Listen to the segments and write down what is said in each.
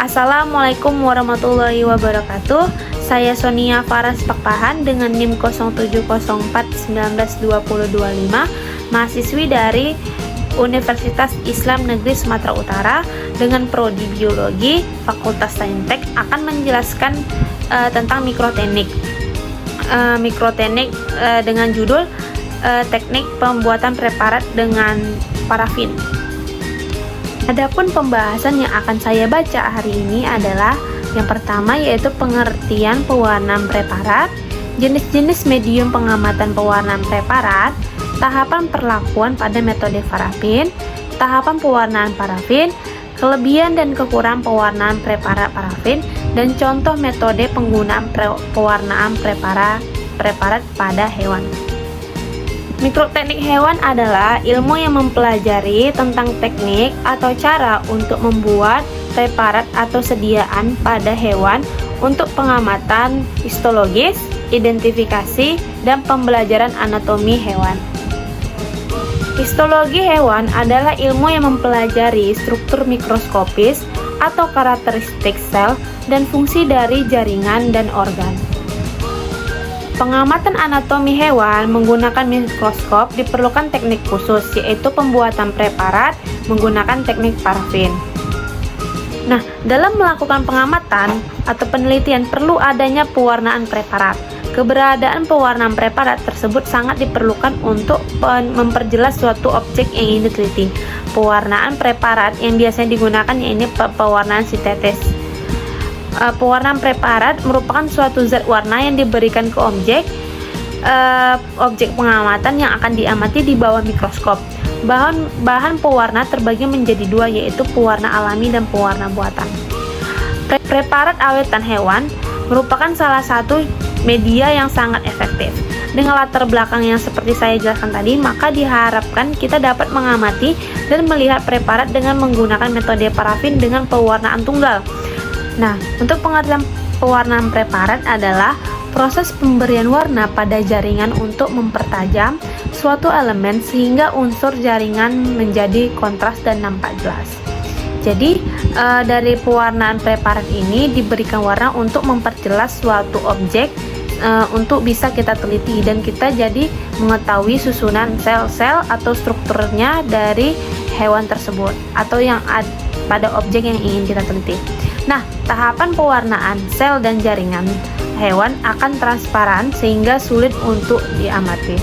Assalamualaikum warahmatullahi wabarakatuh. Saya Sonia Faras Pakpahan dengan NIM 0704192025, mahasiswi dari Universitas Islam Negeri Sumatera Utara dengan prodi Biologi Fakultas Saintek akan menjelaskan tentang mikroteknik. Mikroteknik dengan judul teknik pembuatan preparat dengan parafin. Adapun pembahasan yang akan saya baca hari ini adalah yang pertama, yaitu pengertian pewarnaan preparat, jenis-jenis medium pengamatan pewarnaan preparat, tahapan perlakuan pada metode parafin, tahapan pewarnaan parafin, kelebihan dan kekurangan pewarnaan preparat parafin, dan contoh metode penggunaan pewarnaan preparat pada hewan. Mikroteknik hewan adalah ilmu yang mempelajari tentang teknik atau cara untuk membuat preparat atau sediaan pada hewan untuk pengamatan histologis, identifikasi, dan pembelajaran anatomi hewan. Histologi hewan adalah ilmu yang mempelajari struktur mikroskopis atau karakteristik sel dan fungsi dari jaringan dan organ. Pengamatan anatomi hewan menggunakan mikroskop diperlukan teknik khusus, yaitu pembuatan preparat menggunakan teknik parafin. Nah, dalam melakukan pengamatan atau penelitian perlu adanya pewarnaan preparat. Keberadaan pewarnaan preparat tersebut sangat diperlukan untuk memperjelas suatu objek yang ingin diteliti. Pewarnaan preparat yang biasanya digunakan yaitu pewarnaan sintetis. Pewarnaan preparat merupakan suatu zat warna yang diberikan ke objek pengamatan yang akan diamati di bawah mikroskop. Bahan pewarna terbagi menjadi dua, yaitu pewarna alami dan pewarna buatan. Preparat awetan hewan merupakan salah satu media yang sangat efektif. Dengan latar belakang yang seperti saya jelaskan tadi, maka diharapkan kita dapat mengamati dan melihat preparat dengan menggunakan metode parafin dengan pewarnaan tunggal. Nah, untuk pengertian pewarnaan preparat adalah proses pemberian warna pada jaringan untuk mempertajam suatu elemen sehingga unsur jaringan menjadi kontras dan nampak jelas. Jadi, dari pewarnaan preparat ini diberikan warna untuk memperjelas suatu objek untuk bisa kita teliti dan kita jadi mengetahui susunan sel-sel atau strukturnya dari hewan tersebut atau yang ada pada objek yang ingin kita teliti. Nah, tahapan pewarnaan sel dan jaringan hewan akan transparan sehingga sulit untuk diamati.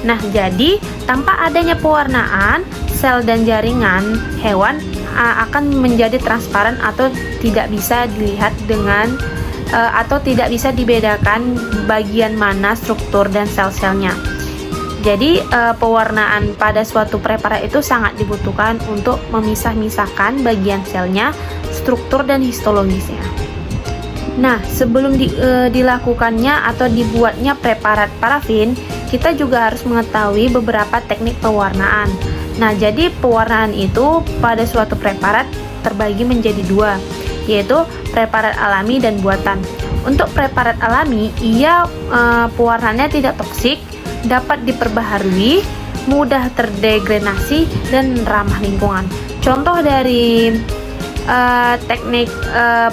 Nah, jadi tanpa adanya pewarnaan sel dan jaringan hewan akan menjadi transparan atau tidak bisa dilihat dengan atau tidak bisa dibedakan bagian mana struktur dan sel-selnya. Jadi pewarnaan pada suatu preparat itu sangat dibutuhkan untuk memisah-misahkan bagian selnya, struktur dan histologisnya. Nah, sebelum dilakukannya atau dibuatnya preparat parafin, kita juga harus mengetahui beberapa teknik pewarnaan. Nah, jadi pewarnaan itu pada suatu preparat terbagi menjadi dua, yaitu preparat alami dan buatan. Untuk preparat alami, pewarnaannya tidak toksik, dapat diperbaharui, mudah terdegradasi, dan ramah lingkungan. Contoh dari teknik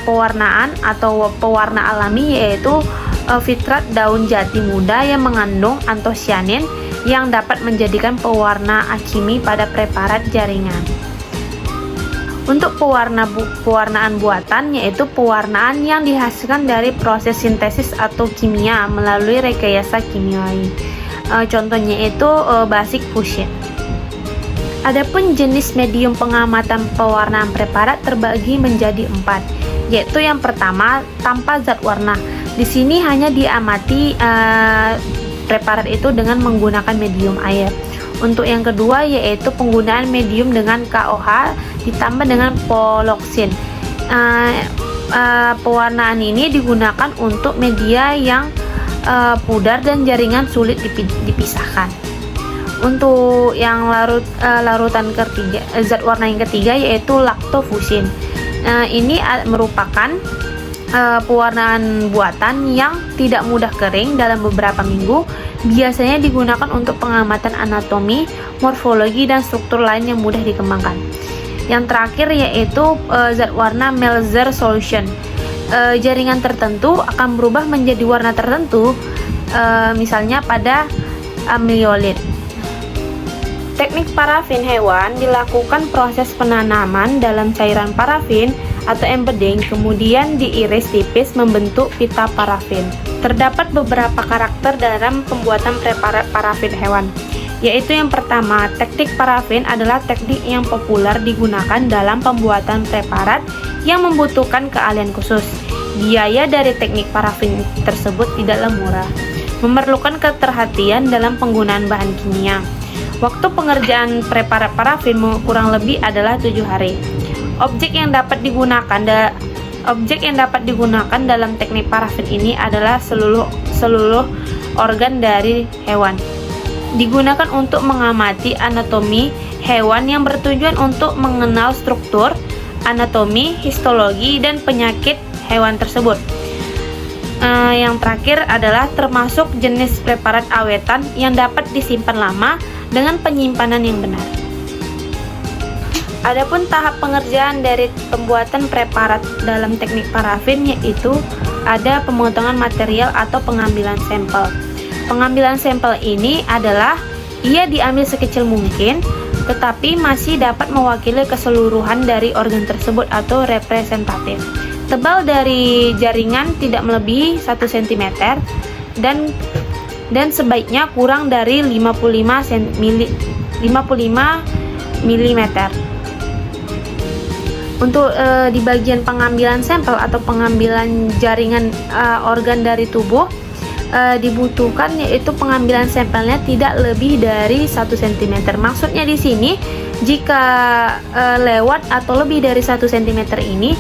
pewarnaan atau pewarna alami yaitu fitrat daun jati muda yang mengandung antosianin yang dapat menjadikan pewarna alkimi pada preparat jaringan. Untuk pewarnaan buatan yaitu pewarnaan yang dihasilkan dari proses sintesis atau kimia melalui rekayasa kimiawi. Contohnya itu basic fusion. Adapun jenis medium pengamatan pewarnaan preparat terbagi menjadi 4, yaitu yang pertama tanpa zat warna. Di sini hanya diamati preparat itu dengan menggunakan medium air. Untuk yang kedua yaitu penggunaan medium dengan KOH ditambah dengan poloksin. Pewarnaan ini digunakan untuk media yang pudar dan jaringan sulit dipisahkan. Untuk yang larutan ketiga, zat warna yang ketiga yaitu lactofusin. Ini merupakan pewarnaan buatan yang tidak mudah kering dalam beberapa minggu. Biasanya digunakan untuk pengamatan anatomi, morfologi, dan struktur lain yang mudah dikembangkan. Yang terakhir yaitu zat warna Melzer solution. Jaringan tertentu akan berubah menjadi warna tertentu, misalnya pada amiolit. Teknik parafin hewan dilakukan proses penanaman dalam cairan parafin atau embedding, kemudian diiris tipis membentuk pita parafin. Terdapat beberapa karakter dalam pembuatan preparat parafin hewan, yaitu yang pertama, teknik parafin adalah teknik yang populer digunakan dalam pembuatan preparat yang membutuhkan keahlian khusus. Biaya dari teknik parafin tersebut tidaklah murah, memerlukan keterhatian dalam penggunaan bahan kimia. Waktu pengerjaan preparat parafin kurang lebih adalah 7 hari. Objek yang dapat digunakan dalam teknik parafin ini adalah seluruh organ dari hewan. Digunakan untuk mengamati anatomi hewan yang bertujuan untuk mengenal struktur, anatomi, histologi, dan penyakit hewan tersebut. Yang terakhir adalah termasuk jenis preparat awetan yang dapat disimpan lama dengan penyimpanan yang benar. Adapun tahap pengerjaan dari pembuatan preparat dalam teknik parafin yaitu ada pemotongan material atau pengambilan sampel. Pengambilan sampel ini adalah ia diambil sekecil mungkin, tetapi masih dapat mewakili keseluruhan dari organ tersebut atau representatif. Tebal dari jaringan tidak melebihi 1 cm dan sebaiknya kurang dari 55 mm. Untuk di bagian pengambilan sampel atau pengambilan jaringan organ dari tubuh dibutuhkan yaitu pengambilan sampelnya tidak lebih dari 1 cm. Maksudnya di sini jika lewat atau lebih dari 1 cm ini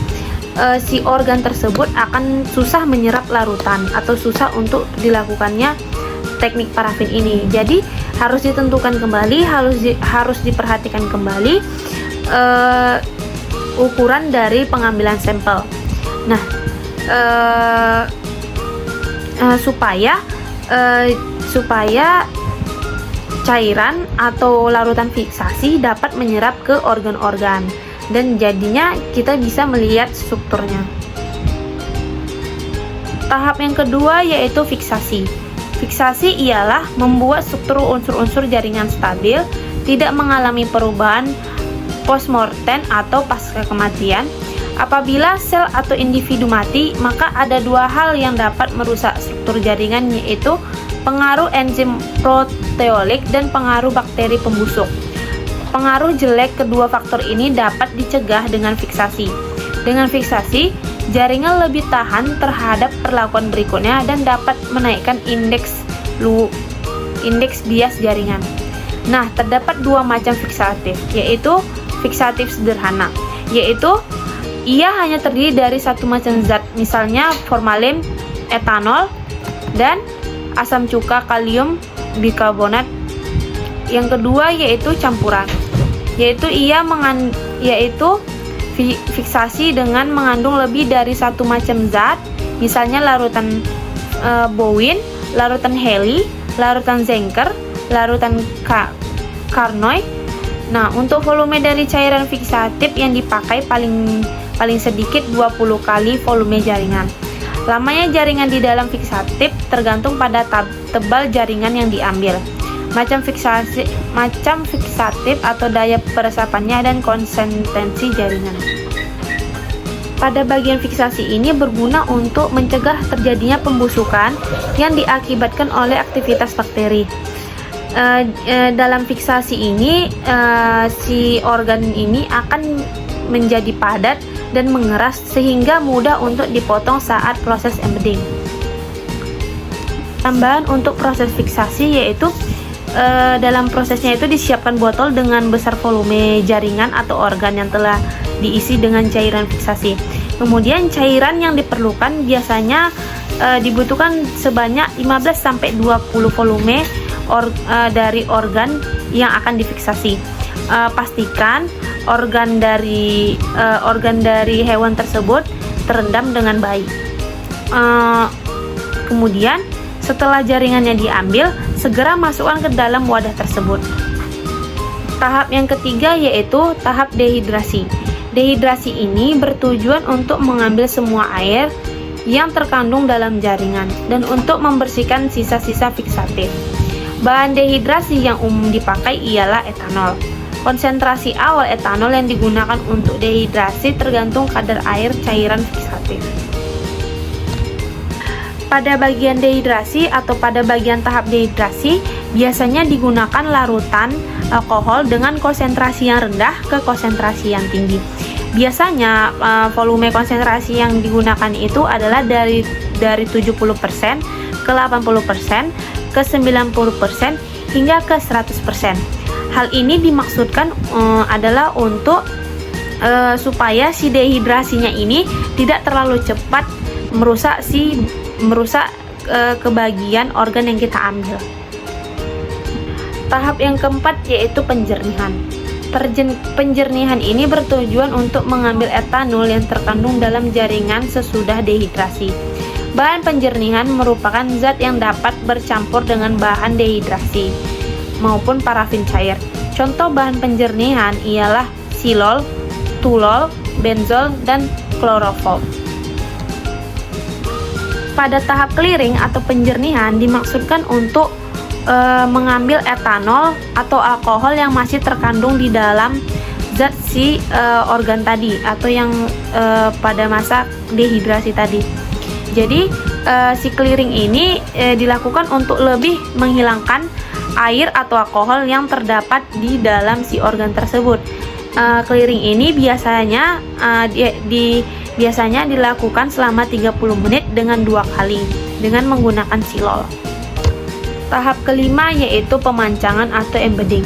si organ tersebut akan susah menyerap larutan atau susah untuk dilakukannya teknik parafin ini. Jadi harus ditentukan kembali, harus diperhatikan kembali ukuran dari pengambilan sampel. Nah, supaya cairan atau larutan fiksasi dapat menyerap ke organ-organ dan jadinya kita bisa melihat strukturnya. Tahap yang kedua yaitu fiksasi. Fiksasi ialah membuat struktur unsur-unsur jaringan stabil, tidak mengalami perubahan postmortem atau pasca kematian. Apabila sel atau individu mati, maka ada 2 hal yang dapat merusak struktur jaringan, yaitu pengaruh enzim proteolik dan pengaruh bakteri pembusuk. Pengaruh jelek kedua faktor ini dapat dicegah dengan fiksasi. Dengan fiksasi, jaringan lebih tahan terhadap perlakuan berikutnya dan dapat menaikkan indeks bias jaringan. Nah, terdapat 2 macam fiksatif, yaitu fiksatif sederhana, yaitu ia hanya terdiri dari 1 macam zat, misalnya formalin, etanol, dan asam cuka kalium bikarbonat. Yang kedua yaitu campuran, yaitu fiksasi dengan mengandung lebih dari 1 macam zat, misalnya larutan bowin, larutan heli, larutan zenker, larutan carnoy. Nah, untuk volume dari cairan fiksatif yang dipakai paling sedikit 20 kali volume jaringan. Lamanya jaringan di dalam fiksatif tergantung pada tebal jaringan yang diambil, macam fiksatif atau daya peresapannya, dan konsistensi jaringan. Pada bagian fiksasi ini berguna untuk mencegah terjadinya pembusukan yang diakibatkan oleh aktivitas bakteri. Dalam fiksasi ini si organ ini akan menjadi padat dan mengeras sehingga mudah untuk dipotong saat proses embedding. Tambahan untuk proses fiksasi yaitu dalam prosesnya itu disiapkan botol dengan besar volume jaringan atau organ yang telah diisi dengan cairan fiksasi. Kemudian cairan yang diperlukan biasanya dibutuhkan sebanyak 15-20 volume dari organ yang akan difiksasi. Pastikan organ dari hewan tersebut terendam dengan baik. Kemudian setelah jaringannya diambil, segera masukkan ke dalam wadah tersebut. Tahap yang ketiga yaitu tahap dehidrasi. Dehidrasi ini bertujuan untuk mengambil semua air yang terkandung dalam jaringan dan untuk membersihkan sisa-sisa fiksatif. Bahan dehidrasi yang umum dipakai ialah etanol. Konsentrasi awal etanol yang digunakan untuk dehidrasi tergantung kadar air cairan fiksatif. Pada bagian dehidrasi atau pada bagian tahap dehidrasi, biasanya digunakan larutan alkohol dengan konsentrasi yang rendah ke konsentrasi yang tinggi. Biasanya volume konsentrasi yang digunakan itu adalah dari 70% ke 80%, ke 90% hingga ke 100%. Hal ini dimaksudkan adalah untuk supaya si dehidrasinya ini tidak terlalu cepat merusak kebagian organ yang kita ambil. Tahap yang keempat yaitu penjernihan. Penjernihan ini bertujuan untuk mengambil etanol yang terkandung dalam jaringan sesudah dehidrasi. Bahan penjernihan merupakan zat yang dapat bercampur dengan bahan dehidrasi maupun parafin cair. Contoh bahan penjernihan ialah silol, tulol, benzol, dan klorofol. Pada tahap clearing atau penjernihan dimaksudkan untuk mengambil etanol atau alkohol yang masih terkandung di dalam zat si organ tadi atau yang pada masa dehidrasi tadi. Jadi si clearing ini dilakukan untuk lebih menghilangkan air atau alkohol yang terdapat di dalam si organ tersebut. Clearing ini biasanya biasanya dilakukan selama 30 menit dengan 2 kali dengan menggunakan silol. Tahap kelima yaitu pemancangan atau embedding.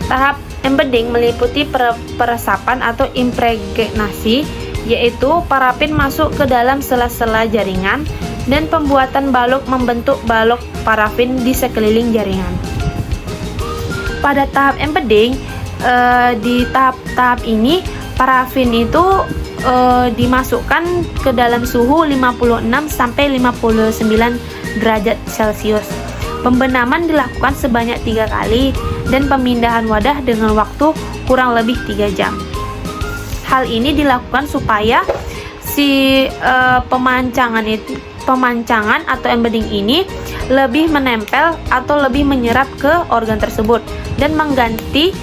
Tahap embedding meliputi peresapan atau impregnasi, yaitu parafin masuk ke dalam sela-sela jaringan dan pembuatan balok membentuk balok parafin di sekeliling jaringan. Pada tahap embedding, di tahap ini parafin itu dimasukkan ke dalam suhu 56 sampai 59 derajat Celcius. Pembenaman dilakukan sebanyak 3 kali dan pemindahan wadah dengan waktu kurang lebih 3 jam. Hal ini dilakukan supaya si pemancangan atau embedding ini lebih menempel atau lebih menyerap ke organ tersebut dan mengganti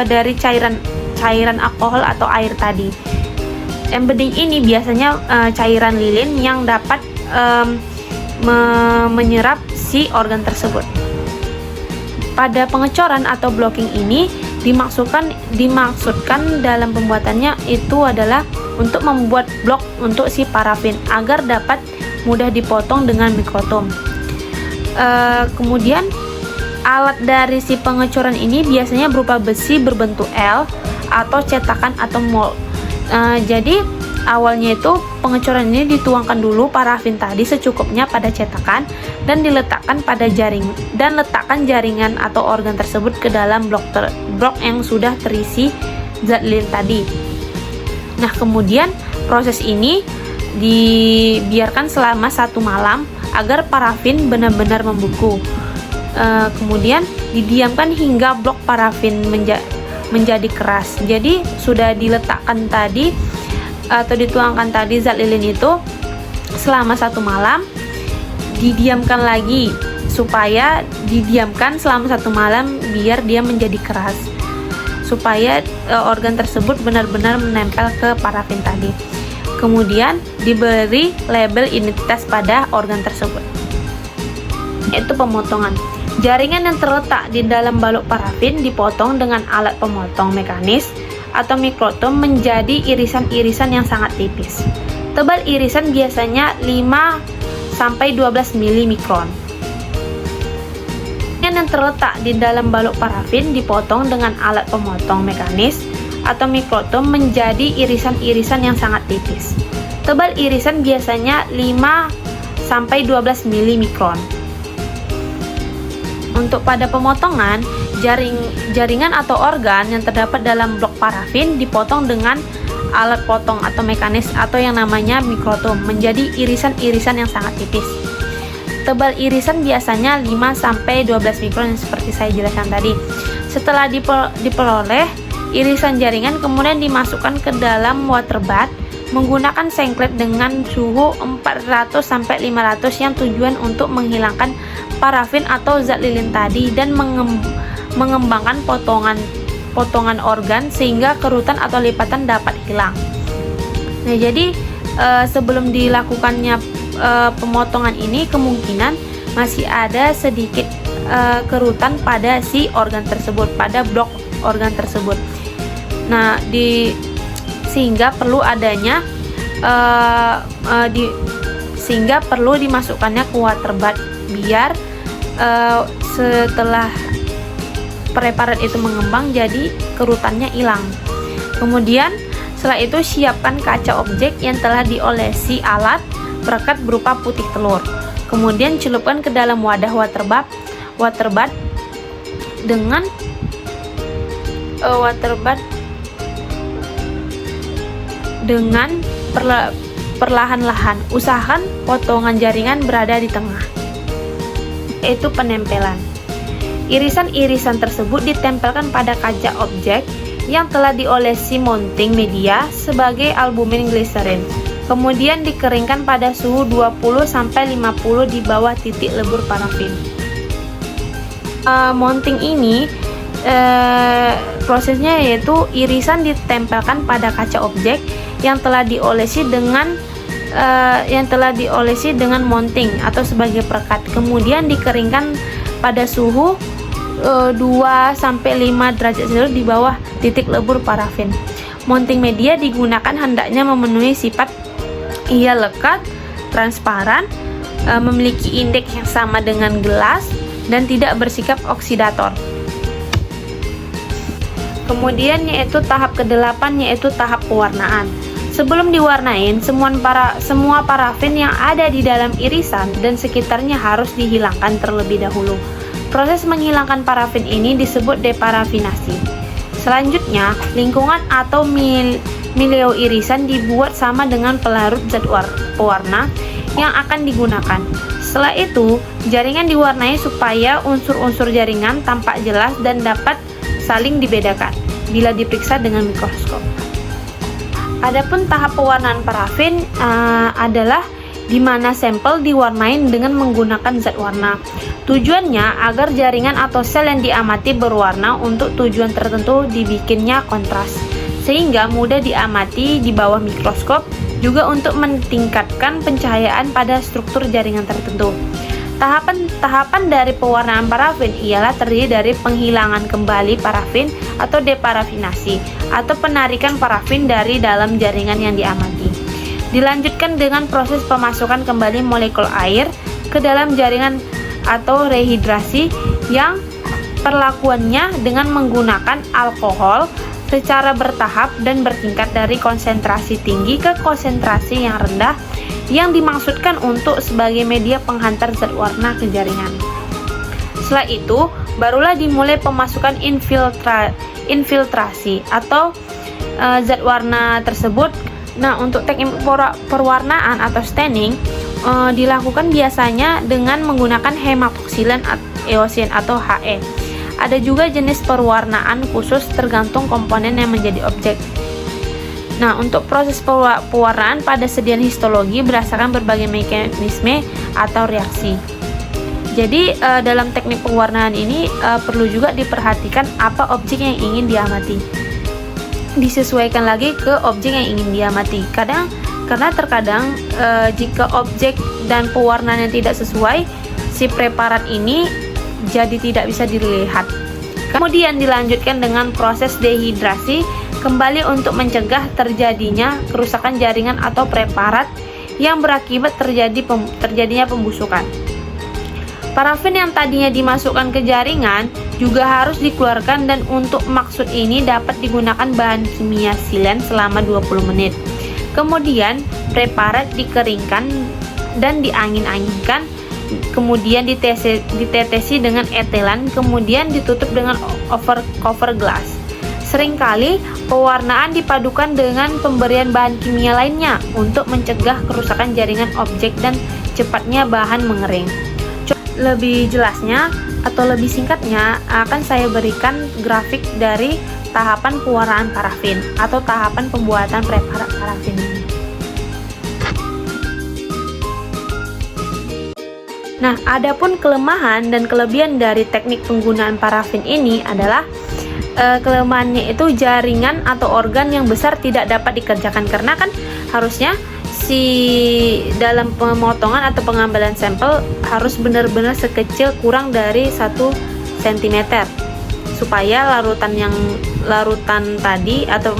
dari cairan alkohol atau air tadi. Embedding ini biasanya cairan lilin yang dapat menyerap si organ tersebut. Pada pengecoran atau blocking ini dimaksudkan dalam pembuatannya itu adalah untuk membuat blok untuk si parafin agar dapat mudah dipotong dengan mikrotom. Kemudian alat dari si pengecoran ini biasanya berupa besi berbentuk L atau cetakan atau mold. Jadi awalnya itu pengecoran ini dituangkan dulu parafin tadi secukupnya pada cetakan dan diletakkan pada letakkan jaringan atau organ tersebut ke dalam blok yang sudah terisi zat lilin tadi. Nah, kemudian proses ini dibiarkan selama 1 malam agar parafin benar-benar membeku. Kemudian didiamkan hingga blok parafin menjadi keras. Jadi sudah diletakkan tadi atau dituangkan tadi zat lilin itu selama 1 malam, didiamkan lagi supaya didiamkan selama 1 malam biar dia menjadi keras, supaya organ tersebut benar-benar menempel ke parafin tadi. Kemudian diberi label identitas pada organ tersebut. Yaitu pemotongan. Jaringan yang terletak di dalam balok parafin dipotong dengan alat pemotong mekanis atau mikrotom menjadi irisan-irisan yang sangat tipis. Tebal irisan biasanya 5-12 mm. Yang terletak di dalam balok parafin dipotong dengan alat pemotong mekanis atau mikrotom menjadi irisan-irisan yang sangat tipis. Tebal irisan biasanya 5-12 mm. Untuk pada pemotongan, jaringan atau organ yang terdapat dalam blok parafin dipotong dengan alat potong atau mekanis atau yang namanya mikrotom menjadi irisan-irisan yang sangat tipis. Tebal irisan biasanya 5-12 mikron yang seperti saya jelaskan tadi. Setelah diperoleh, irisan jaringan kemudian dimasukkan ke dalam water bath menggunakan sengklet dengan suhu 400-500 yang tujuan untuk menghilangkan parafin atau zat lilin tadi dan mengembangkan potongan organ sehingga kerutan atau lipatan dapat hilang. Nah, jadi sebelum dilakukannya pemotongan ini kemungkinan masih ada sedikit kerutan pada si organ tersebut, pada blok organ tersebut. Nah, sehingga perlu adanya sehingga perlu dimasukkannya ke water bath biar setelah preparat itu mengembang jadi kerutannya hilang. Kemudian setelah itu siapkan kaca objek yang telah diolesi alat perekat berupa putih telur. Kemudian celupkan ke dalam wadah water bath dengan perlahan-lahan. Usahakan potongan jaringan berada di tengah. Yaitu penempelan. Irisan-irisan tersebut ditempelkan pada kaca objek yang telah diolesi mounting media sebagai albumin gliserin. Kemudian dikeringkan pada suhu 20-50 di bawah titik lebur parafin. Mounting ini prosesnya yaitu irisan ditempelkan pada kaca objek yang telah diolesi dengan mounting atau sebagai perekat. Kemudian dikeringkan pada suhu 2-5 derajat Celcius di bawah titik lebur parafin. Mounting media digunakan hendaknya memenuhi sifat ia lekat, transparan, memiliki indeks yang sama dengan gelas, dan tidak bersikap oksidator. Kemudian yaitu tahap ke-8 yaitu tahap pewarnaan. Sebelum diwarnain, semua parafin yang ada di dalam irisan dan sekitarnya harus dihilangkan terlebih dahulu. Proses menghilangkan parafin ini disebut deparafinasi. Selanjutnya, lingkungan atau milieu irisan dibuat sama dengan pelarut zat pewarna yang akan digunakan. Setelah itu, jaringan diwarnai supaya unsur-unsur jaringan tampak jelas dan dapat saling dibedakan bila diperiksa dengan mikroskop. Adapun tahap pewarnaan parafin adalah di mana sampel diwarnai dengan menggunakan zat warna. Tujuannya agar jaringan atau sel yang diamati berwarna untuk tujuan tertentu dibikinnya kontras, sehingga mudah diamati di bawah mikroskop, juga untuk meningkatkan pencahayaan pada struktur jaringan tertentu. Tahapan dari pewarnaan parafin ialah terdiri dari penghilangan kembali parafin atau deparafinasi, atau penarikan parafin dari dalam jaringan yang diamati. Dilanjutkan dengan proses pemasukan kembali molekul air ke dalam jaringan atau rehidrasi yang perlakuannya dengan menggunakan alkohol secara bertahap dan bertingkat dari konsentrasi tinggi ke konsentrasi yang rendah yang dimaksudkan untuk sebagai media penghantar zat warna ke jaringan. Setelah itu, barulah dimulai pemasukan infiltrasi atau zat warna tersebut. Nah, untuk teknik perwarnaan atau staining dilakukan biasanya dengan menggunakan hematoksilen eosin atau HE. Ada juga jenis perwarnaan khusus tergantung komponen yang menjadi objek. Nah, untuk proses pewarnaan pada sedian histologi berdasarkan berbagai mekanisme atau reaksi. Jadi dalam teknik pewarnaan ini perlu juga diperhatikan apa objek yang ingin diamati. Disesuaikan lagi ke objek yang ingin diamati. Karena terkadang jika objek dan pewarnaan yang tidak sesuai, si preparat ini jadi tidak bisa dilihat. Kemudian dilanjutkan dengan proses dehidrasi kembali untuk mencegah terjadinya kerusakan jaringan atau preparat yang berakibat terjadinya pembusukan. Parafin yang tadinya dimasukkan ke jaringan juga harus dikeluarkan, dan untuk maksud ini dapat digunakan bahan kimia silen selama 20 menit. Kemudian preparat dikeringkan dan diangin-anginkan, kemudian ditetesi dengan etelan, kemudian ditutup dengan cover glass. Seringkali pewarnaan dipadukan dengan pemberian bahan kimia lainnya untuk mencegah kerusakan jaringan objek dan cepatnya bahan mengering. lebih jelasnya atau lebih singkatnya akan saya berikan grafik dari tahapan pewarnaan parafin atau tahapan pembuatan preparat parafin ini. Nah, adapun kelemahan dan kelebihan dari teknik penggunaan parafin ini adalah kelemahannya itu jaringan atau organ yang besar tidak dapat dikerjakan, karena kan harusnya si dalam pemotongan atau pengambilan sampel harus benar-benar sekecil kurang dari 1 cm supaya larutan tadi atau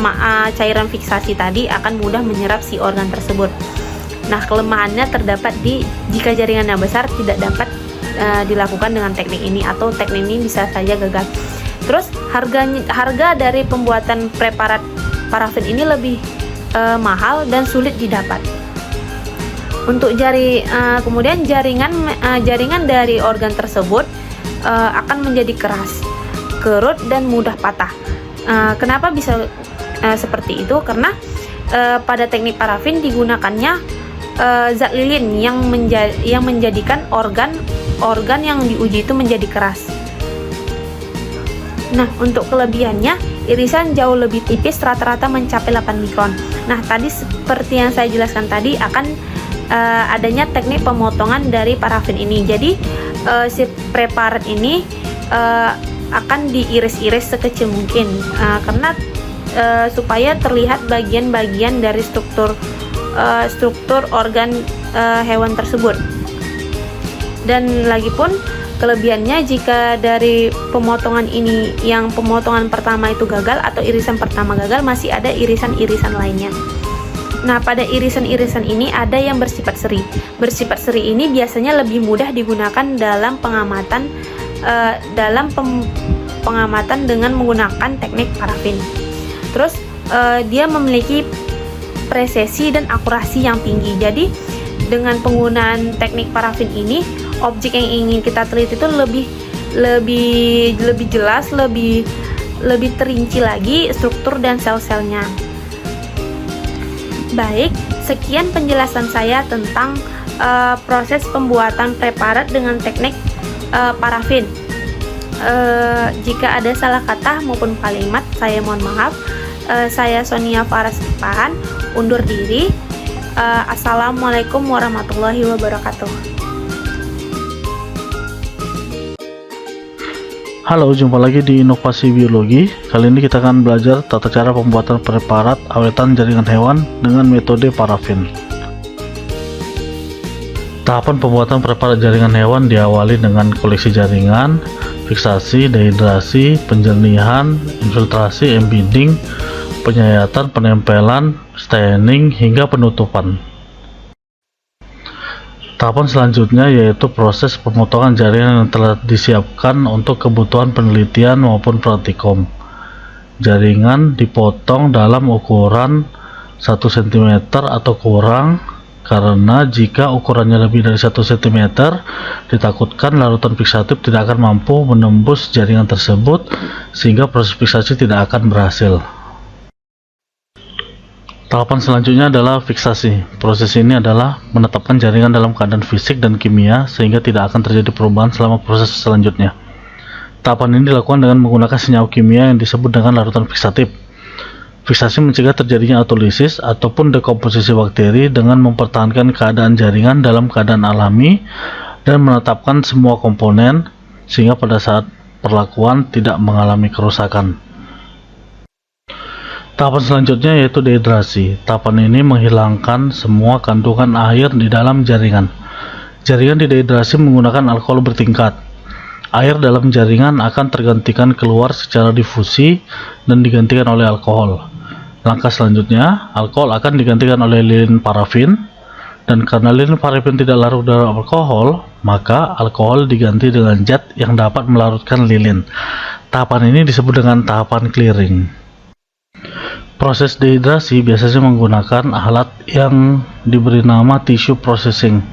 cairan fiksasi tadi akan mudah menyerap si organ tersebut. Nah, kelemahannya terdapat jika jaringannya besar tidak dapat dilakukan dengan teknik ini, atau teknik ini bisa saja gagal. Terus harga dari pembuatan preparat parafin ini lebih mahal dan sulit didapat. Untuk kemudian jaringan dari organ tersebut akan menjadi keras, kerut dan mudah patah. Kenapa bisa seperti itu? Karena pada teknik parafin digunakannya zat lilin yang menjadikan organ yang diuji itu menjadi keras. Nah, untuk kelebihannya, irisan jauh lebih tipis, rata-rata mencapai 8 mikron. Nah, tadi seperti yang saya jelaskan tadi akan adanya teknik pemotongan dari parafin ini. Jadi si preparat ini akan diiris-iris sekecil mungkin karena supaya terlihat bagian-bagian dari struktur organ hewan tersebut. Dan lagi pun kelebihannya, jika dari pemotongan ini yang pemotongan pertama itu gagal atau irisan pertama gagal, masih ada irisan-irisan lainnya. Nah, pada irisan-irisan ini ada yang bersifat seri. Bersifat seri ini biasanya lebih mudah digunakan dalam pengamatan dengan menggunakan teknik parafin. Terus dia memiliki presisi dan akurasi yang tinggi. Jadi dengan penggunaan teknik parafin ini, objek yang ingin kita teliti itu lebih jelas, lebih terinci lagi struktur dan sel-selnya. Baik, sekian penjelasan saya tentang proses pembuatan preparat dengan teknik parafin. Jika ada salah kata maupun kalimat, saya mohon maaf. Saya Sonia Faras Kipahan, undur diri. Assalamualaikum warahmatullahi wabarakatuh. Halo, jumpa lagi di Inovasi Biologi. Kali ini kita akan belajar tata cara pembuatan preparat awetan jaringan hewan dengan metode parafin. Tahapan pembuatan preparat jaringan hewan diawali dengan koleksi jaringan, fiksasi, dehidrasi, penjernihan, infiltrasi, embedding, penyayatan, penempelan, staining, hingga penutupan. Tahapan selanjutnya yaitu proses pemotongan jaringan yang telah disiapkan untuk kebutuhan penelitian maupun praktikum. Jaringan dipotong dalam ukuran 1 cm atau kurang, karena jika ukurannya lebih dari 1 cm, ditakutkan larutan fiksatif tidak akan mampu menembus jaringan tersebut sehingga proses fiksasi tidak akan berhasil. Tahapan selanjutnya adalah fiksasi. Proses ini adalah menetapkan jaringan dalam keadaan fisik dan kimia sehingga tidak akan terjadi perubahan selama proses selanjutnya. Tahapan ini dilakukan dengan menggunakan senyawa kimia yang disebut dengan larutan fiksatif. Fiksasi mencegah terjadinya autolisis ataupun dekomposisi bakteri dengan mempertahankan keadaan jaringan dalam keadaan alami dan menetapkan semua komponen sehingga pada saat perlakuan tidak mengalami kerusakan. Tahapan selanjutnya yaitu dehidrasi. Tahapan ini menghilangkan semua kandungan air di dalam jaringan. Jaringan didehidrasi menggunakan alkohol bertingkat. Air dalam jaringan akan tergantikan keluar secara difusi dan digantikan oleh alkohol. Langkah selanjutnya, alkohol akan digantikan oleh lilin parafin, dan karena lilin parafin tidak larut dalam alkohol, maka alkohol diganti dengan zat yang dapat melarutkan lilin. Tahapan ini disebut dengan tahapan clearing. Proses dehidrasi biasanya menggunakan alat yang diberi nama tissue processing.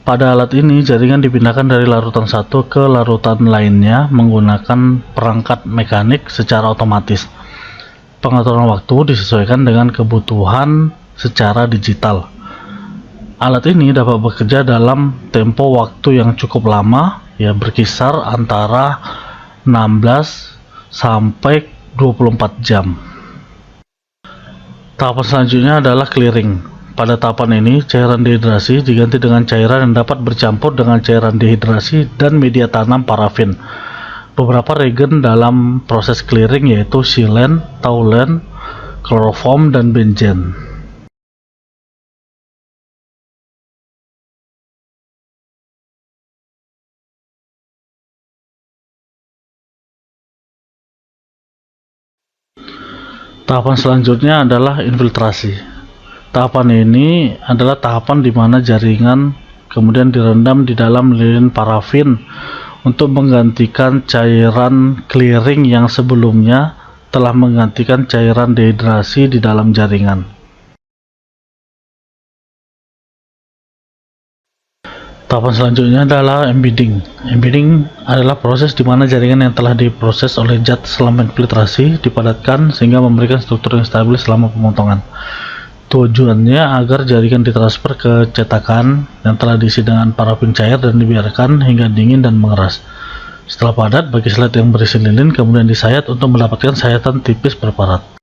Pada alat ini, jaringan dipindahkan dari larutan satu ke larutan lainnya menggunakan perangkat mekanik secara otomatis. Pengaturan waktu disesuaikan dengan kebutuhan secara digital. Alat ini dapat bekerja dalam tempo waktu yang cukup lama, ya berkisar antara 16 sampai 24 jam. Tahapan selanjutnya adalah clearing. Pada tahapan ini, cairan dehidrasi diganti dengan cairan yang dapat bercampur dengan cairan dehidrasi dan media tanam parafin. Beberapa reagen dalam proses clearing yaitu silen, taulen, kloroform, dan benzen. Tahapan selanjutnya adalah infiltrasi. Tahapan ini adalah tahapan di mana jaringan kemudian direndam di dalam lilin parafin untuk menggantikan cairan clearing yang sebelumnya telah menggantikan cairan dehidrasi di dalam jaringan. Tahapan selanjutnya adalah embedding. Embedding adalah proses di mana jaringan yang telah diproses oleh zat selama infiltrasi dipadatkan sehingga memberikan struktur yang stabil selama pemotongan. Tujuannya agar jaringan ditransfer ke cetakan yang telah diisi dengan parafin cair dan dibiarkan hingga dingin dan mengeras. Setelah padat, bagi slide yang berisi lilin kemudian disayat untuk mendapatkan sayatan tipis berparat.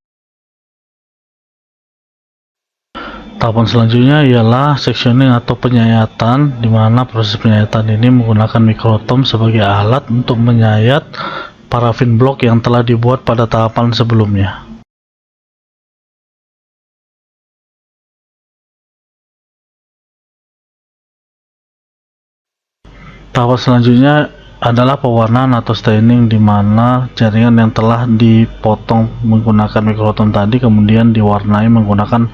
Tahapan selanjutnya ialah sectioning atau penyayatan, di mana proses penyayatan ini menggunakan mikrotom sebagai alat untuk menyayat parafin blok yang telah dibuat pada tahapan sebelumnya. Tahapan selanjutnya adalah pewarnaan atau staining, di mana jaringan yang telah dipotong menggunakan mikrotom tadi kemudian diwarnai menggunakan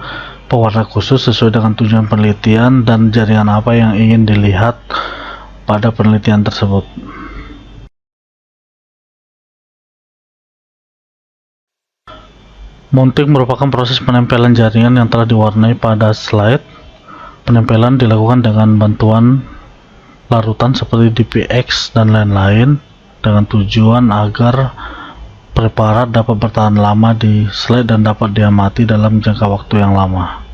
pewarna khusus sesuai dengan tujuan penelitian dan jaringan apa yang ingin dilihat pada penelitian tersebut. Mounting merupakan proses penempelan jaringan yang telah diwarnai pada slide. Penempelan dilakukan dengan bantuan larutan seperti DPX dan lain-lain dengan tujuan agar preparat dapat bertahan lama di slide dan dapat diamati dalam jangka waktu yang lama.